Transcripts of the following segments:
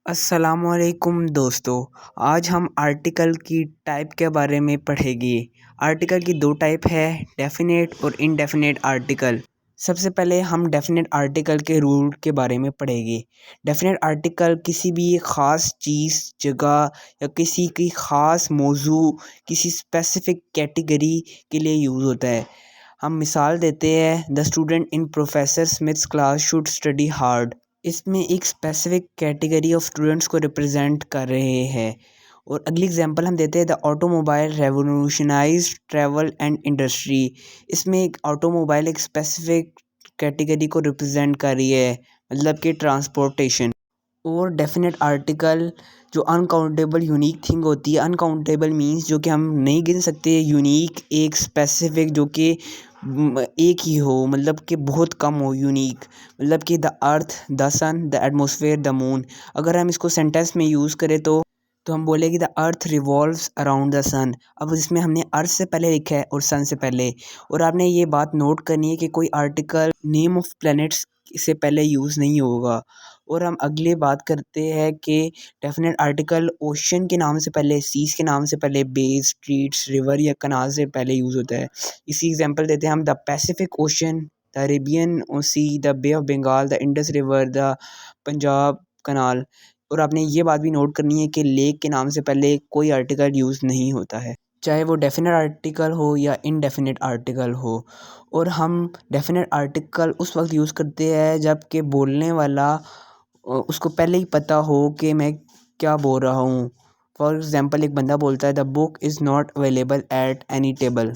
अस्सलामुअलैकुम दोस्तों। आज हम आर्टिकल की टाइप के बारे में पढ़ेंगे। आर्टिकल की दो टाइप है, डेफिनेट और इनडेफिनेट आर्टिकल। सबसे पहले हम डेफिनेट आर्टिकल के रूल के बारे में पढ़ेंगे। डेफिनेट आर्टिकल किसी भी ख़ास चीज़, जगह या किसी की ख़ास मौजू, किसी स्पेसिफिक कैटेगरी के लिए यूज़ होता है। हम मिसाल देते हैं, the student in professor Smith's class should study hard. इसमें एक स्पेसिफिक कैटेगरी ऑफ स्टूडेंट्स को रिप्रेजेंट कर रहे हैं। और अगली एग्जांपल हम देते हैं, the automobile revolutionised travel and industry. इसमें एक ऑटोमोबाइल एक स्पेसिफिक कैटेगरी को रिप्रेजेंट कर रही है, मतलब कि ट्रांसपोर्टेशन। और डेफिनेट आर्टिकल जो अनकाउंटेबल यूनिक थिंग होती है, अनकाउंटेबल मींस जो कि हम नहीं गिन सकते, यूनिक एक स्पेसिफिक जो कि एक ही हो, मतलब कि बहुत कम हो, यूनिक मतलब कि the earth, the sun, the atmosphere, the moon. अगर हम इसको सेंटेंस में यूज़ करें तो हम बोलेंगे the earth revolves around the sun. अब इसमें हमने अर्थ से पहले लिखा है और सन से पहले। और आपने ये बात नोट करनी है कि कोई आर्टिकल नेम ऑफ प्लैनेट्स से पहले यूज़ नहीं होगा। और हम अगले बात करते हैं कि डेफिनेट आर्टिकल ओशन के नाम से पहले, सीज के नाम से पहले, बेस, स्ट्रीट्स, रिवर या कनाल से पहले यूज़ होता है। इसी एग्जांपल देते हैं हम, the Pacific Ocean, the Arabian Sea, the Bay of Bengal, the Indus River, the Punjab Canal. और आपने ये बात भी नोट करनी है कि लेक के नाम से पहले कोई आर्टिकल यूज़ नहीं होता है, चाहे वो डेफिनेट आर्टिकल हो या इनडेफिनेट आर्टिकल हो। और हम डेफिनेट आर्टिकल उस वक्त यूज़ करते हैं जब कि बोलने वाला उसको पहले ही पता हो कि मैं क्या बोल रहा हूँ। फॉर एग्ज़ाम्पल, एक बंदा बोलता है, the book is not available at any table.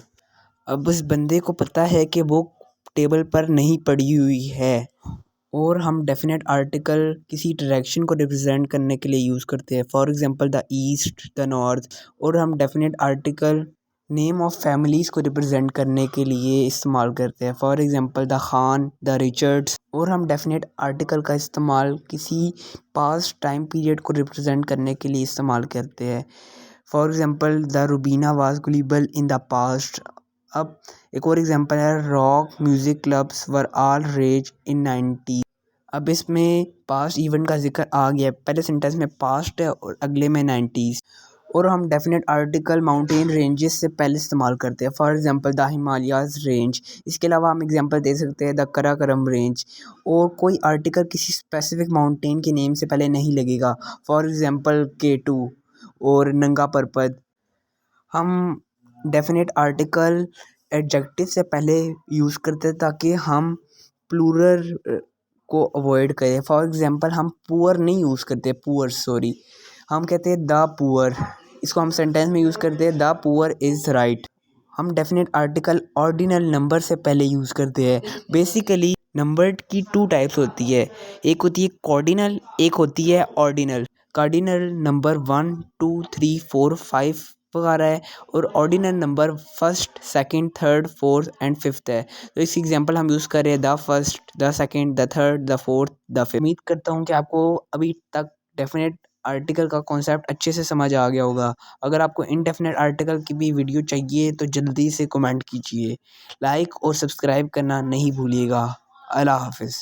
अब उस बंदे को पता है कि बुक टेबल पर नहीं पड़ी हुई है। और हम डेफिनेट आर्टिकल किसी डायरेक्शन को रिप्रेजेंट करने के लिए यूज़ करते हैं, for example the east, the north. और हम definite article name of families को रिप्रेजेंट करने के लिए इस्तेमाल करते हैं, for example the Khan, the Richards. और हम डेफिनेट आर्टिकल का इस्तेमाल किसी पास्ट टाइम पीरियड को रिप्रेजेंट करने के लिए इस्तेमाल करते हैं, for example the Rubina was गुलिबल in the past. अब एक और एग्जांपल है, rock music clubs were all rage in 90। अब इसमें पास्ट इवेंट का जिक्र आ गया, पहले सेंटेंस में पास्ट है और अगले में 90s। और हम डेफिनेट आर्टिकल माउंटेन रेंजेस से पहले इस्तेमाल करते हैं, for example the Himalayas range. इसके अलावा हम एग्जांपल दे सकते हैं, द कराकोरम रेंज। और कोई आर्टिकल किसी स्पेसिफिक माउंटेन के नेम से पहले नहीं लगेगा, फॉर एग्जांपल K2 और नंगा पर्वत। हम डेफिनेट आर्टिकल एडजेक्टिव से पहले यूज़ करते हैं ताकि हम प्लूरल को अवॉइड करें। फॉर एग्जांपल, हम पुअर नहीं यूज़ करते, पुअर सॉरी, हम कहते हैं द पुअर। इसको हम सेंटेंस में यूज़ करते हैं, द पुअर इज़ राइट। हम डेफिनेट आर्टिकल ऑर्डिनल नंबर से पहले यूज़ करते हैं। बेसिकली नंबर की टू टाइप्स होती है, एक होती है कॉर्डिनल, एक होती है ऑर्डिनल। कार्डिनल नंबर 1, 2, 3, 4, 5 वगैरह है, और ordinal number first, second, third, fourth and fifth है। तो इस एग्जांपल हम यूज़ कर रहे हैं, the first, the second, the third, the fourth, the fifth. उम्मीद करता हूँ कि आपको अभी तक डेफिनेट आर्टिकल का कॉन्सेप्ट अच्छे से समझ आ गया होगा। अगर आपको इनडेफिनेट आर्टिकल की भी वीडियो चाहिए तो जल्दी से कमेंट कीजिए, लाइक और सब्सक्राइब करना नहीं भूलिएगा। अल्लाह हाफ़िज़।